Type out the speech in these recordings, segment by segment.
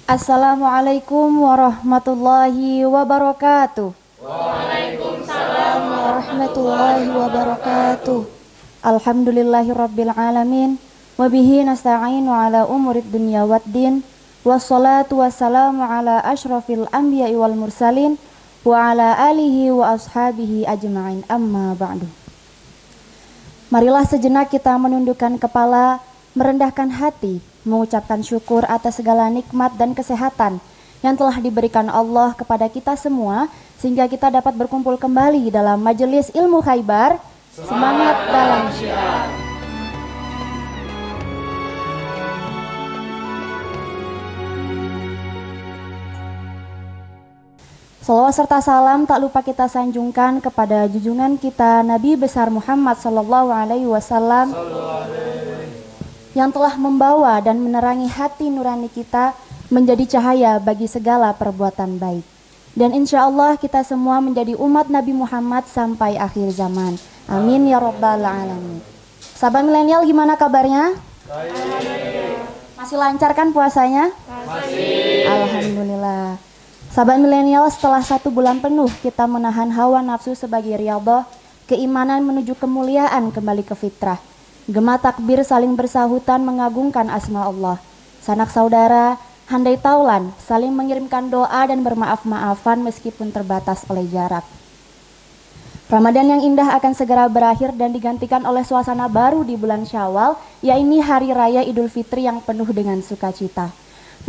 Assalamualaikum warahmatullahi wabarakatuh. Waalaikumsalam Warahmatullahi wabarakatuh. Alhamdulillahirabbil alamin. Wabihi nasta'inu ala umurid dunya waddin. Wassalatu wassalamu ala asyrafil anbiya'i wal mursalin wa ala alihi wa ashabihi ajma'in. Amma ba'du. Marilah sejenak kita menundukkan kepala, merendahkan hati, mengucapkan syukur atas segala nikmat dan kesehatan yang telah diberikan Allah kepada kita semua, sehingga kita dapat berkumpul kembali dalam majelis ilmu Khaybar. Semangat dalam syiar. Salawat serta salam tak lupa kita sanjungkan kepada junjungan kita Nabi besar Muhammad sallallahu alaihi wasallam yang telah membawa dan menerangi hati nurani kita menjadi cahaya bagi segala perbuatan baik. Dan insya Allah kita semua menjadi umat Nabi Muhammad sampai akhir zaman. Amin ya rabbal alamin. Sahabat milenial, gimana kabarnya? Masih lancar kan puasanya? Masih. Alhamdulillah. Sahabat milenial, setelah 1 bulan penuh kita menahan hawa nafsu sebagai riyadhah, keimanan menuju kemuliaan kembali ke fitrah. Gema takbir saling bersahutan mengagungkan asma Allah. Sanak saudara, handai taulan, saling mengirimkan doa dan bermaaf-maafan meskipun terbatas oleh jarak. Ramadan yang indah akan segera berakhir dan digantikan oleh suasana baru di bulan Syawal, yaitu Hari Raya Idul Fitri yang penuh dengan sukacita.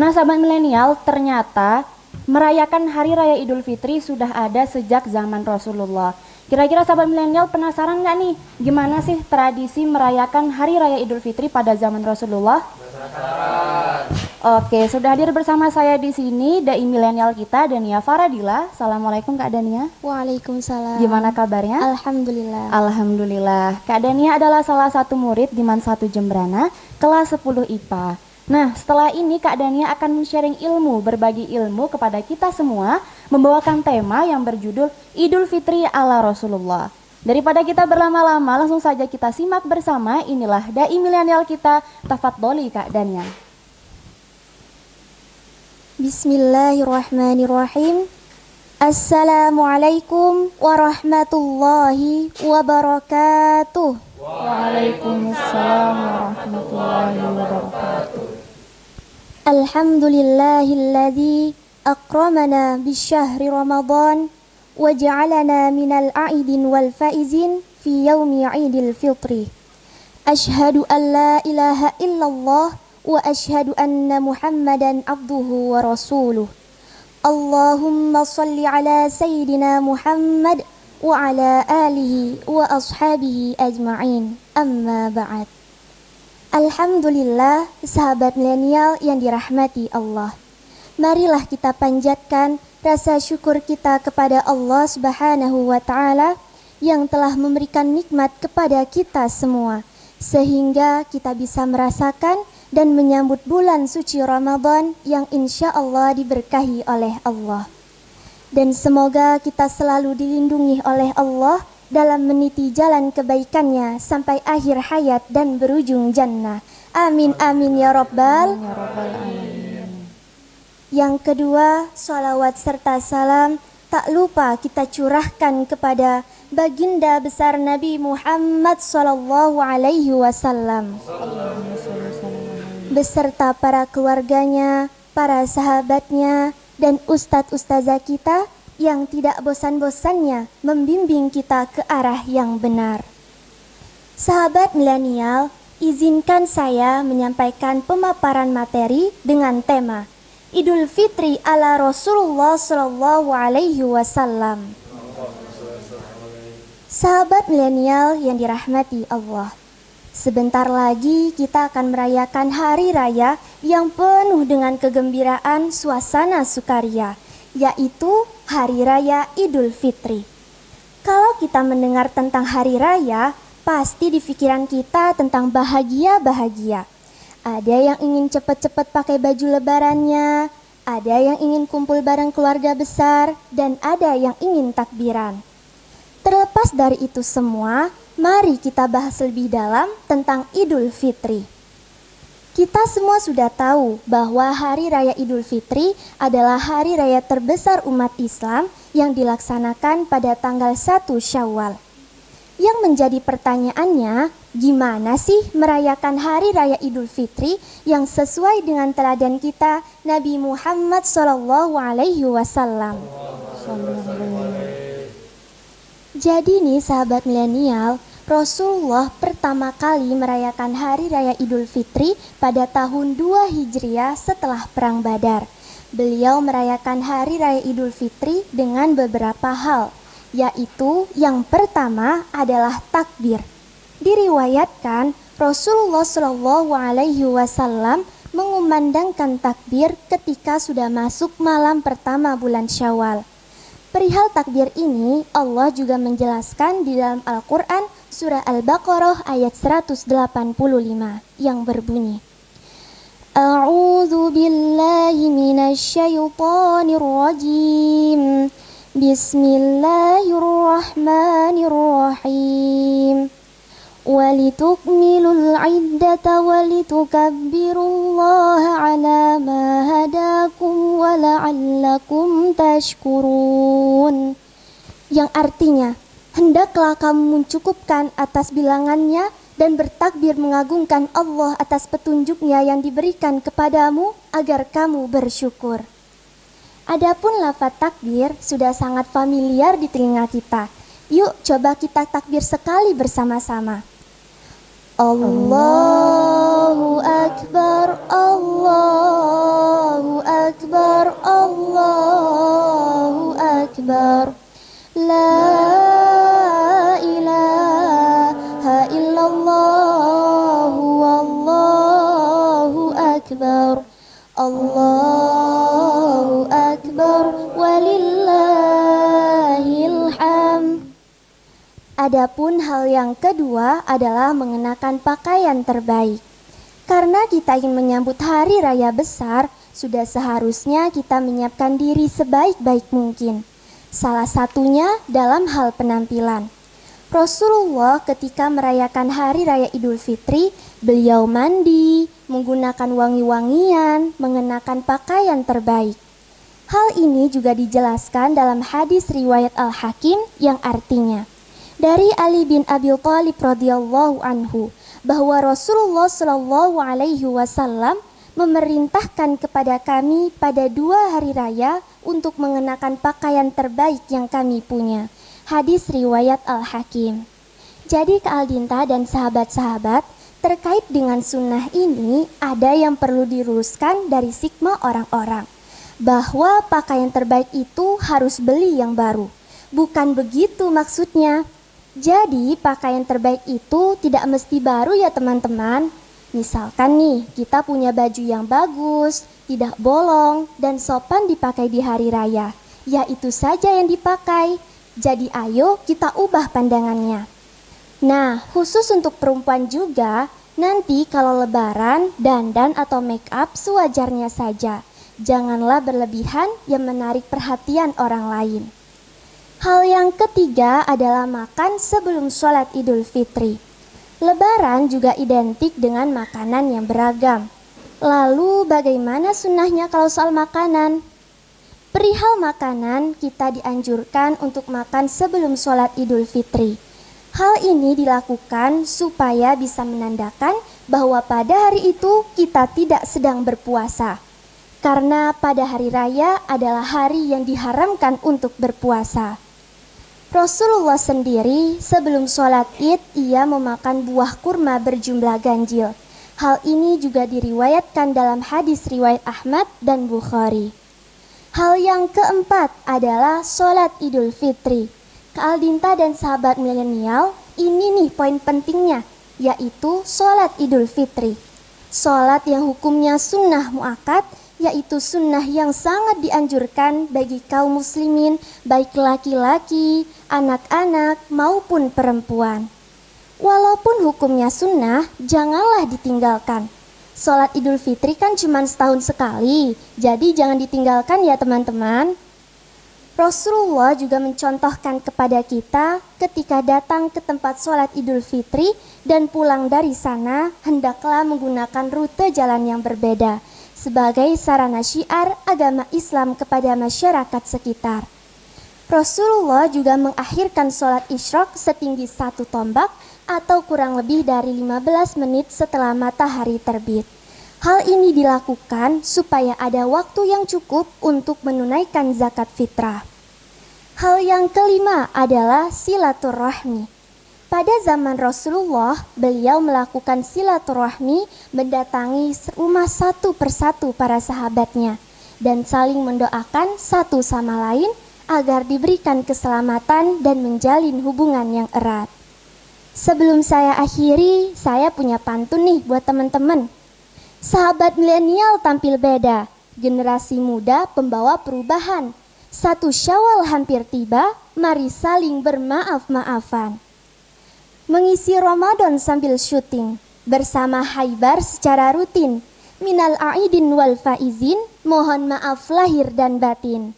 Nah sahabat milenial, ternyata merayakan Hari Raya Idul Fitri sudah ada sejak zaman Rasulullah. Kira-kira sahabat milenial penasaran nggak nih gimana sih tradisi merayakan Hari Raya Idul Fitri pada zaman Rasulullah? Oke, sudah hadir bersama saya di sini dai milenial kita Dania Faradila. Assalamualaikum Kak Dania. Waalaikumsalam. Gimana kabarnya? Alhamdulillah. Alhamdulillah. Kak Dania adalah salah satu murid di Man 1 Jembrana, kelas 10 IPA. Nah, setelah ini Kak Dania akan men-sharing ilmu, berbagi ilmu kepada kita semua, membawakan tema yang berjudul Idul Fitri ala Rasulullah. Daripada kita berlama-lama, langsung saja kita simak bersama. Inilah dai milenial kita. Tafadholi Kak Dania. Bismillahirrahmanirrahim. Assalamualaikum warahmatullahi wabarakatuh. Waalaikumsalam warahmatullahi wabarakatuh. Alhamdulillahilladzi akramana bisyahri Ramadan waja'alana minal a'idin wal faizin fi yaumi 'idil fitri. Ashhadu an la ilaha illallah wa ashhadu anna Muhammadan abduhu wa rasuluh. Allahumma salli ala sayyidina Muhammad wa ala alihi wa ashabihi ajma'in. Amma ba'd. Alhamdulillah, sahabat milenial yang dirahmati Allah. Marilah kita panjatkan rasa syukur kita kepada Allah Subhanahu wa taala yang telah memberikan nikmat kepada kita semua, sehingga kita bisa merasakan dan menyambut bulan suci Ramadan yang insya Allah diberkahi oleh Allah. Dan semoga kita selalu dilindungi oleh Allah dalam meniti jalan kebaikannya sampai akhir hayat dan berujung jannah. Amin amin ya rabbal alamin. Yang kedua, salawat serta salam tak lupa kita curahkan kepada baginda besar Nabi Muhammad sallallahu alaihi wasallam beserta para keluarganya, para sahabatnya, dan ustadz-ustazah kita yang tidak bosan-bosannya membimbing kita ke arah yang benar. Sahabat milenial, izinkan saya menyampaikan pemaparan materi dengan tema Idul Fitri ala Rasulullah sallallahu alaihi wasallam. Sahabat milenial yang dirahmati Allah, sebentar lagi kita akan merayakan hari raya yang penuh dengan kegembiraan suasana sukaria, yaitu Hari Raya Idul Fitri. Kalau kita mendengar tentang hari raya, pasti di pikiran kita tentang bahagia-bahagia. Ada yang ingin cepat-cepat pakai baju lebarannya, ada yang ingin kumpul bareng keluarga besar, dan ada yang ingin takbiran. Terlepas dari itu semua, mari kita bahas lebih dalam tentang Idul Fitri. Kita semua sudah tahu bahwa Hari Raya Idul Fitri adalah hari raya terbesar umat Islam yang dilaksanakan pada tanggal 1 Syawal. Yang menjadi pertanyaannya, gimana sih merayakan Hari Raya Idul Fitri yang sesuai dengan teladan kita Nabi Muhammad SAW? Jadi nih sahabat milenial, Rasulullah pertama kali merayakan Hari Raya Idul Fitri pada tahun 2 Hijriah setelah Perang Badar. Beliau merayakan Hari Raya Idul Fitri dengan beberapa hal, yaitu yang pertama adalah takbir. Diriwayatkan Rasulullah SAW mengumandangkan takbir ketika sudah masuk malam pertama bulan Syawal. Perihal takbir ini, Allah juga menjelaskan di dalam Al-Quran surah Al-Baqarah ayat 185 yang berbunyi, A'udzu billahi minasyaitonir rajim. Bismillahirrahmanirrahim. Walitukmilul iddata walitukabbirullaha ala ma hadakum wa la'allakum tashkurun. Yang artinya, hendaklah kamu mencukupkan atas bilangannya dan bertakbir mengagungkan Allah atas petunjuknya yang diberikan kepadamu agar kamu bersyukur. Adapun lafaz takbir sudah sangat familiar di telinga kita. Yuk coba kita takbir sekali bersama-sama. Allahu Akbar, Allahu Akbar, Allahu Akbar. La ilaha illallah, wallahu akbar. Allahu akbar, walillahil hamd. Adapun hal yang kedua adalah mengenakan pakaian terbaik. Karena kita ingin menyambut hari raya besar, sudah seharusnya kita menyiapkan diri sebaik-baik mungkin. Salah satunya dalam hal penampilan. Rasulullah ketika merayakan Hari Raya Idul Fitri, beliau mandi, menggunakan wangi-wangian, mengenakan pakaian terbaik. Hal ini juga dijelaskan dalam hadis riwayat Al-Hakim yang artinya, dari Ali bin Abi Thalib radhiyallahu anhu, bahwa Rasulullah SAW memerintahkan kepada kami pada 2 hari raya untuk mengenakan pakaian terbaik yang kami punya. Hadis riwayat Al-Hakim. Jadi Kak Aldinta dan sahabat-sahabat, terkait dengan sunnah ini ada yang perlu diluruskan dari stigma orang-orang, bahwa pakaian terbaik itu harus beli yang baru. Bukan begitu maksudnya. Jadi pakaian terbaik itu tidak mesti baru ya teman-teman. Misalkan nih, kita punya baju yang bagus, tidak bolong, dan sopan dipakai di hari raya. Ya itu saja yang dipakai. Jadi ayo kita ubah pandangannya. Nah, khusus untuk perempuan juga, nanti kalau lebaran, dandan atau make up sewajarnya saja. Janganlah berlebihan yang menarik perhatian orang lain. Hal yang ketiga adalah makan sebelum sholat Idul Fitri. Lebaran juga identik dengan makanan yang beragam. Lalu bagaimana sunnahnya kalau soal makanan? Perihal makanan, kita dianjurkan untuk makan sebelum sholat Idul Fitri. Hal ini dilakukan supaya bisa menandakan bahwa pada hari itu kita tidak sedang berpuasa. Karena pada hari raya adalah hari yang diharamkan untuk berpuasa. Rasulullah sendiri sebelum sholat Id, ia memakan buah kurma berjumlah ganjil. Hal ini juga diriwayatkan dalam hadis riwayat Ahmad dan Bukhari. Hal yang keempat adalah sholat Idul Fitri. Kak Aldinta dan sahabat milenial, ini nih poin pentingnya, yaitu sholat Idul Fitri. Sholat yang hukumnya sunnah muakkad, yaitu sunnah yang sangat dianjurkan bagi kaum muslimin, baik laki-laki, anak-anak maupun perempuan. Walaupun hukumnya sunnah, janganlah ditinggalkan. Sholat Idul Fitri kan cuma setahun sekali, jadi jangan ditinggalkan ya teman-teman. Rasulullah juga mencontohkan kepada kita ketika datang ke tempat sholat Idul Fitri dan pulang dari sana hendaklah menggunakan rute jalan yang berbeda sebagai sarana syiar agama Islam kepada masyarakat sekitar. Rasulullah juga mengakhirkan sholat isyraq setinggi 1 tombak atau kurang lebih dari 15 menit setelah matahari terbit. Hal ini dilakukan supaya ada waktu yang cukup untuk menunaikan zakat fitrah. Hal yang kelima adalah silaturahmi. Pada zaman Rasulullah, beliau melakukan silaturahmi mendatangi rumah satu persatu para sahabatnya dan saling mendoakan satu sama lain agar diberikan keselamatan dan menjalin hubungan yang erat. Sebelum saya akhiri, saya punya pantun nih buat teman-teman. Sahabat milenial tampil beda, generasi muda pembawa perubahan. 1 Syawal hampir tiba, mari saling bermaaf-maafan. Mengisi Ramadan sambil syuting, bersama Haibar secara rutin. Minal aidin wal faizin, mohon maaf lahir dan batin.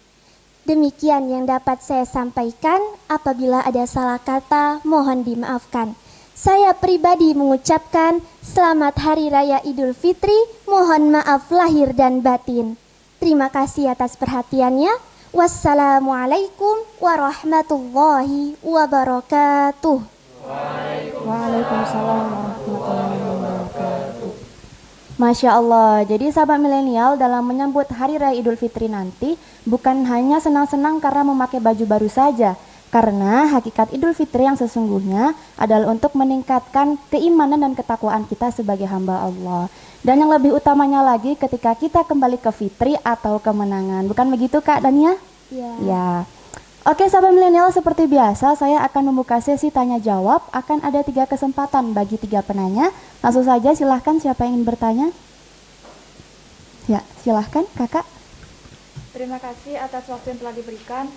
Demikian yang dapat saya sampaikan, apabila ada salah kata mohon dimaafkan. Saya pribadi mengucapkan selamat Hari Raya Idul Fitri, mohon maaf lahir dan batin. Terima kasih atas perhatiannya. Wassalamualaikum warahmatullahi wabarakatuh. Waalaikumsalam warahmatullahi wabarakatuh. Masya Allah, jadi sahabat milenial dalam menyambut Hari Raya Idul Fitri nanti bukan hanya senang-senang karena memakai baju baru saja, karena hakikat Idul Fitri yang sesungguhnya adalah untuk meningkatkan keimanan dan ketakwaan kita sebagai hamba Allah. Dan yang lebih utamanya lagi ketika kita kembali ke fitri atau kemenangan. Bukan begitu Kak Dania? Ya. Oke sahabat milenial, seperti biasa saya akan membuka sesi tanya jawab. Akan ada 3 kesempatan bagi 3 penanya. Langsung saja silahkan siapa yang ingin bertanya. Ya silahkan kakak. Terima kasih atas waktu yang telah diberikan.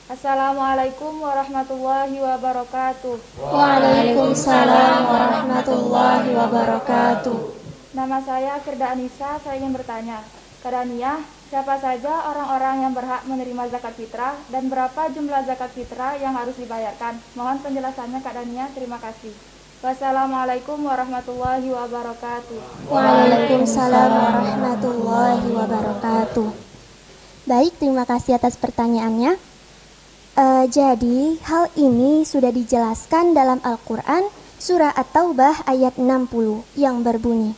Assalamualaikum warahmatullahi wabarakatuh. Waalaikumsalam warahmatullahi wabarakatuh. Nama saya Firda Anissa, saya ingin bertanya. Kak Dania, siapa saja orang-orang yang berhak menerima zakat fitrah dan berapa jumlah zakat fitrah yang harus dibayarkan? Mohon penjelasannya Kak Dania, terima kasih. Wassalamualaikum warahmatullahi wabarakatuh. Waalaikumsalam warahmatullahi wabarakatuh. Baik, terima kasih atas pertanyaannya. Jadi, hal ini sudah dijelaskan dalam Al-Quran, surah At-Taubah ayat 60 yang berbunyi,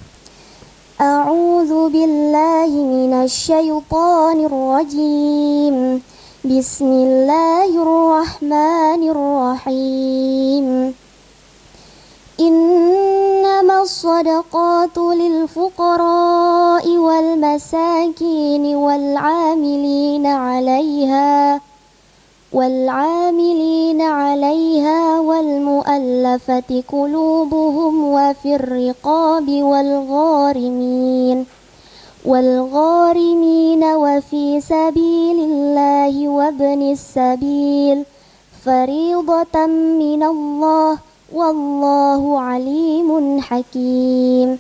A'udzu billahi minasyaitonir rajim. Bismillahirrahmanirrahim. Innamas shadaqatu lil fuqara'i wal masakini wal 'amilina 'alaiha wal mu'allafati qulubuhum wa fir riqabi wal gharimin wa fi sabilillahi wa ibnis sabil fariidatan minallah wallahu alimun hakim.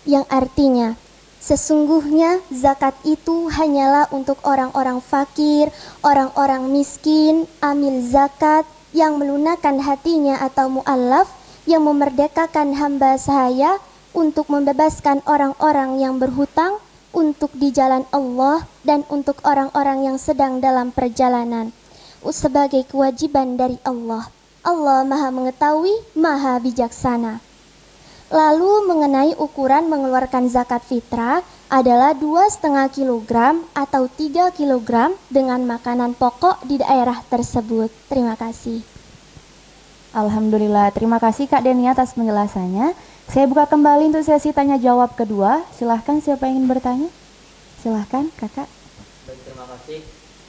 Yang artinya, sesungguhnya zakat itu hanyalah untuk orang-orang fakir, orang-orang miskin, amil zakat yang melunakkan hatinya atau mu'allaf, yang memerdekakan hamba sahaya untuk membebaskan orang-orang yang berhutang, untuk di jalan Allah, dan untuk orang-orang yang sedang dalam perjalanan, sebagai kewajiban dari Allah. Allah Maha Mengetahui, Maha Bijaksana. Lalu mengenai ukuran mengeluarkan zakat fitrah adalah 2,5 kg atau 3 kg dengan makanan pokok di daerah tersebut. Terima kasih. Alhamdulillah, terima kasih Kak Denia atas penjelasannya. Saya buka kembali untuk sesi tanya jawab kedua. Silahkan siapa yang ingin bertanya? Silahkan kakak. Baik, terima kasih.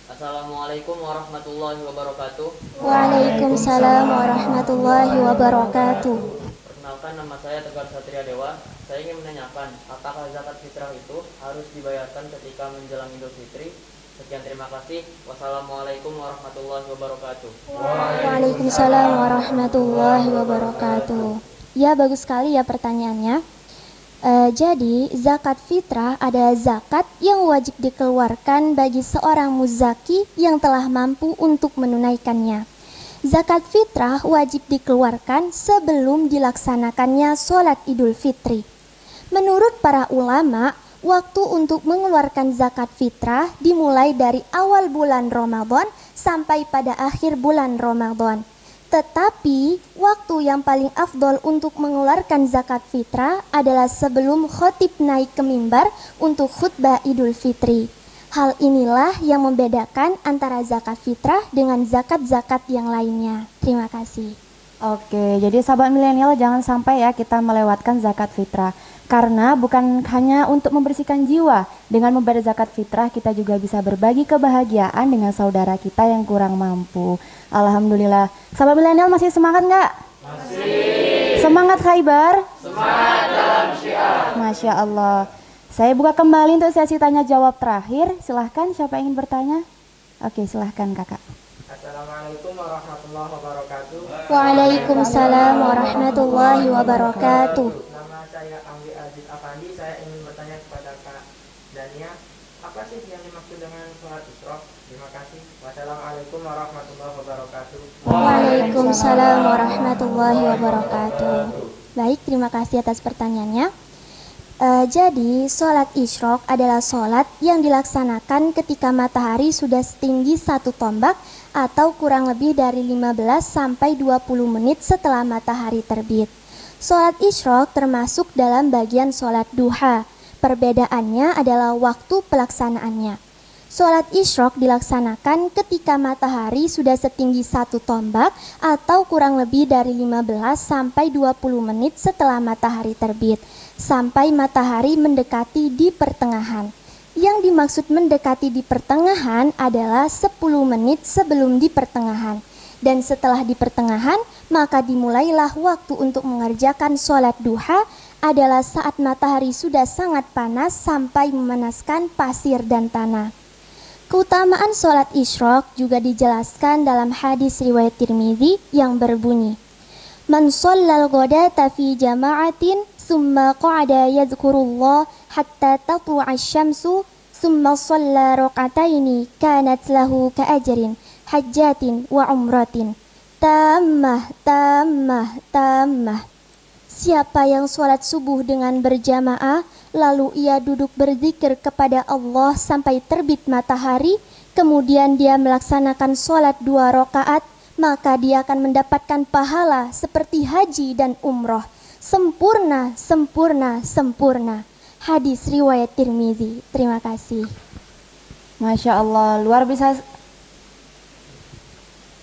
Assalamualaikum warahmatullahi wabarakatuh. Waalaikumsalam warahmatullahi wabarakatuh. Perkenalkan, nama saya Tegar Satria Dewa. Saya ingin menanyakan, apakah zakat fitrah itu harus dibayarkan ketika menjelang Idul Fitri? Sekian, terima kasih. Wassalamualaikum warahmatullahi wabarakatuh. Waalaikumsalam warahmatullahi wabarakatuh. Ya, bagus sekali ya pertanyaannya. Jadi, zakat fitrah adalah zakat yang wajib dikeluarkan bagi seorang muzaki yang telah mampu untuk menunaikannya. Zakat fitrah wajib dikeluarkan sebelum dilaksanakannya sholat Idul Fitri. Menurut para ulama, waktu untuk mengeluarkan zakat fitrah dimulai dari awal bulan Ramadan sampai pada akhir bulan Ramadan. Tetapi, waktu yang paling afdol untuk mengeluarkan zakat fitrah adalah sebelum khotib naik ke mimbar untuk khutbah Idul Fitri. Hal inilah yang membedakan antara zakat fitrah dengan zakat-zakat yang lainnya. Terima kasih. Oke, jadi sahabat milenial jangan sampai ya kita melewatkan zakat fitrah. Karena bukan hanya untuk membersihkan jiwa, dengan membayar zakat fitrah kita juga bisa berbagi kebahagiaan dengan saudara kita yang kurang mampu. Alhamdulillah. Sahabat milenial masih semangat nggak? Masih. Semangat Khaybar? Semangat dalam syiar. Masya Allah. Saya buka kembali untuk sesi tanya jawab terakhir. Silahkan siapa yang ingin bertanya? Oke, silahkan kakak. Assalamualaikum warahmatullahi wabarakatuh. Waalaikumsalam warahmatullahi wabarakatuh. Nama saya Anggi Aziz Afandi. Saya ingin bertanya kepada Kak Dania, apa sih yang dimaksud dengan sholat Isra? Terima kasih. Wassalamualaikum warahmatullahi wabarakatuh. Waalaikumsalam warahmatullahi wabarakatuh. Baik, terima kasih atas pertanyaannya. Jadi, sholat isyraq adalah sholat yang dilaksanakan ketika matahari sudah setinggi 1 tombak atau kurang lebih dari 15 sampai 20 menit setelah matahari terbit. Sholat isyraq termasuk dalam bagian sholat duha. Perbedaannya adalah waktu pelaksanaannya. Sholat isyraq dilaksanakan ketika matahari sudah setinggi 1 tombak atau kurang lebih dari 15 sampai 20 menit setelah matahari terbit, sampai matahari mendekati di pertengahan. Yang dimaksud mendekati di pertengahan adalah 10 menit sebelum di pertengahan. Dan setelah di pertengahan, maka dimulailah waktu untuk mengerjakan sholat duha adalah saat matahari sudah sangat panas sampai memanaskan pasir dan tanah. Keutamaan sholat isyraq juga dijelaskan dalam hadis riwayat Tirmidzi yang berbunyi, Man shallal ghadata fi jama'atin summa qa'ada yadhkurullah hatta tatlu'a asy-syamsu summa shalla raq'ataini kanat lahu ka'ajrin hajjatin wa umratin tammah. Siapa yang sholat subuh dengan berjamaah, lalu ia duduk berzikir kepada Allah sampai terbit matahari, kemudian dia melaksanakan sholat 2 rakaat, maka dia akan mendapatkan pahala seperti haji dan umroh. Sempurna, sempurna, sempurna. Hadis riwayat Tirmidzi. Terima kasih. Masya Allah,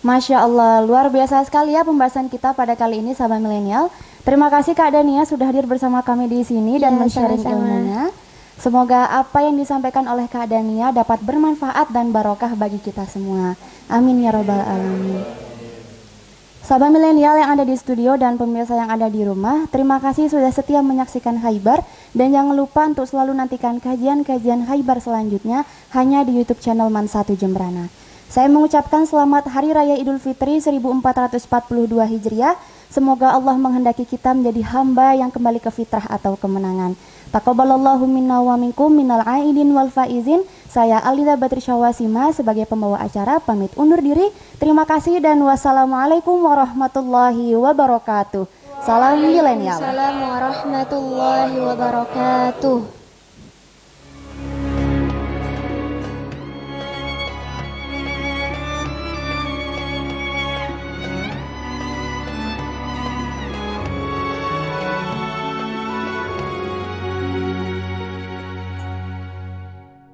Masya Allah, luar biasa sekali ya pembahasan kita pada kali ini sahabat milenial. Terima kasih Kak Dania sudah hadir bersama kami di sini dan men-sharing ilmunya. Semoga apa yang disampaikan oleh Kak Dania dapat bermanfaat dan barokah bagi kita semua. Amin ya rabbal alamin. Sahabat milenial yang ada di studio dan pemirsa yang ada di rumah, terima kasih sudah setia menyaksikan Khaybar dan jangan lupa untuk selalu nantikan kajian-kajian Khaybar selanjutnya hanya di YouTube channel Man 1 Jembrana. Saya mengucapkan selamat Hari Raya Idul Fitri 1442 Hijriah. Semoga Allah menghendaki kita menjadi hamba yang kembali ke fitrah atau kemenangan. Taqabbalallahu minna wa minkum minal aidin wal faizin. Saya Alida Batri Syawasima sebagai pembawa acara pamit undur diri. Terima kasih dan wassalamualaikum warahmatullahi wabarakatuh. Salam milenial. Waalaikumsalam warahmatullahi wabarakatuh.